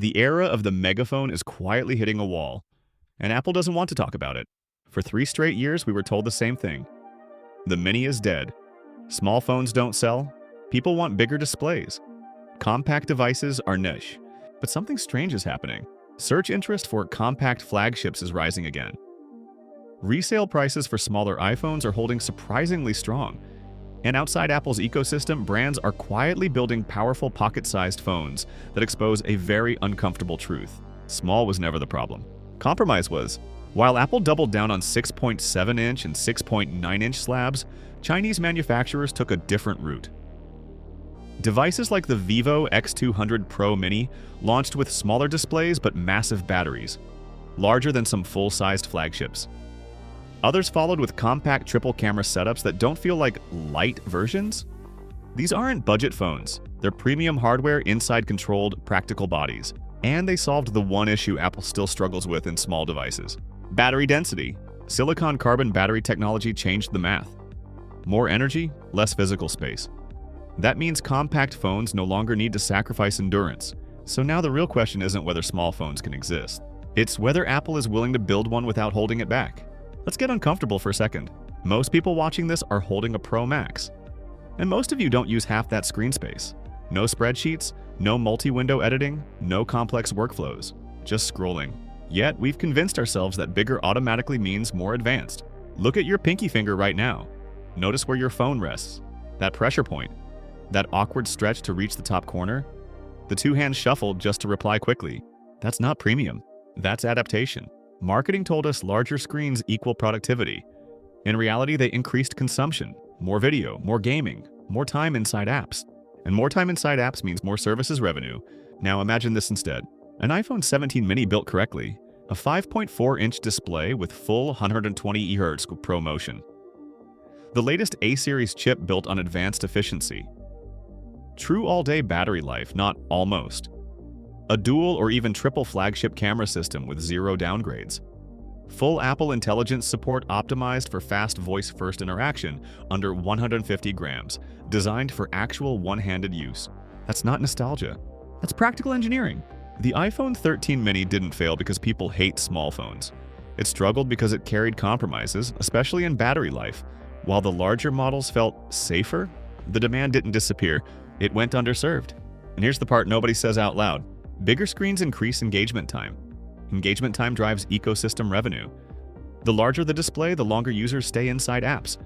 The era of the megaphone is quietly hitting a wall, and Apple doesn't want to talk about it. For 3 straight years, we were told the same thing. The Mini is dead. Small phones don't sell. People want bigger displays. Compact devices are niche. But something strange is happening. Search interest for compact flagships is rising again. Resale prices for smaller iPhones are holding surprisingly strong. And outside Apple's ecosystem, brands are quietly building powerful pocket-sized phones that expose a very uncomfortable truth. Small was never the problem. Compromise was. While Apple doubled down on 6.7-inch and 6.9-inch slabs, Chinese manufacturers took a different route. Devices like the Vivo X200 Pro Mini launched with smaller displays but massive batteries, larger than some full-sized flagships. Others followed with compact triple-camera setups that don't feel like light versions. These aren't budget phones. They're premium hardware inside controlled, practical bodies. And they solved the one issue Apple still struggles with in small devices. Battery density. Silicon-carbon battery technology changed the math. More energy, less physical space. That means compact phones no longer need to sacrifice endurance. So now the real question isn't whether small phones can exist. It's whether Apple is willing to build one without holding it back. Let's get uncomfortable for a second. Most people watching this are holding a Pro Max. And most of you don't use half that screen space. No spreadsheets, no multi-window editing, no complex workflows, just scrolling. Yet, we've convinced ourselves that bigger automatically means more advanced. Look at your pinky finger right now. Notice where your phone rests. That pressure point. That awkward stretch to reach the top corner. The 2 hands shuffled just to reply quickly. That's not premium. That's adaptation. Marketing told us larger screens equal productivity. In reality, they increased consumption. More video, more gaming, more time inside apps. And more time inside apps means more services revenue. Now imagine this instead. An iPhone 17 mini built correctly. A 5.4-inch display with full 120 Hz Pro Motion. The latest A-series chip built on advanced efficiency. True all-day battery life, not almost. A dual or even triple flagship camera system with 0 downgrades. Full Apple Intelligence support optimized for fast voice-first interaction under 150 grams, designed for actual one-handed use. That's not nostalgia. That's practical engineering. The iPhone 13 mini didn't fail because people hate small phones. It struggled because it carried compromises, especially in battery life. While the larger models felt safer, the demand didn't disappear. It went underserved. And here's the part nobody says out loud. Bigger screens increase engagement time. Engagement time drives ecosystem revenue. The larger the display, the longer users stay inside apps.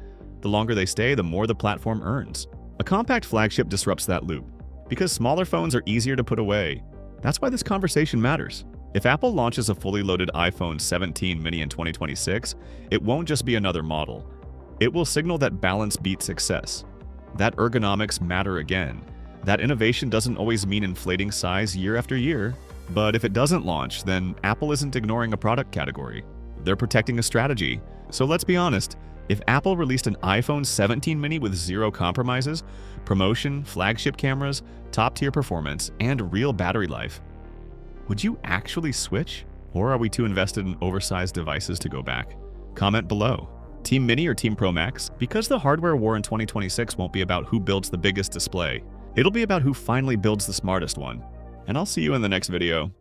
The longer they stay, the more the platform earns. A compact flagship disrupts that loop. Because smaller phones are easier to put away. That's why this conversation matters. If Apple launches a fully loaded iPhone 17 mini in 2026, it won't just be another model. It will signal that balance beats success. That ergonomics matter again. That innovation doesn't always mean inflating size year after year. But if it doesn't launch, then Apple isn't ignoring a product category. They're protecting a strategy. So let's be honest, if Apple released an iPhone 17 mini with 0 compromises, promotion, flagship cameras, top-tier performance, and real battery life, would you actually switch? Or are we too invested in oversized devices to go back? Comment below. Team Mini or Team Pro Max? Because the hardware war in 2026 won't be about who builds the biggest display. It'll be about who finally builds the smartest one. And I'll see you in the next video.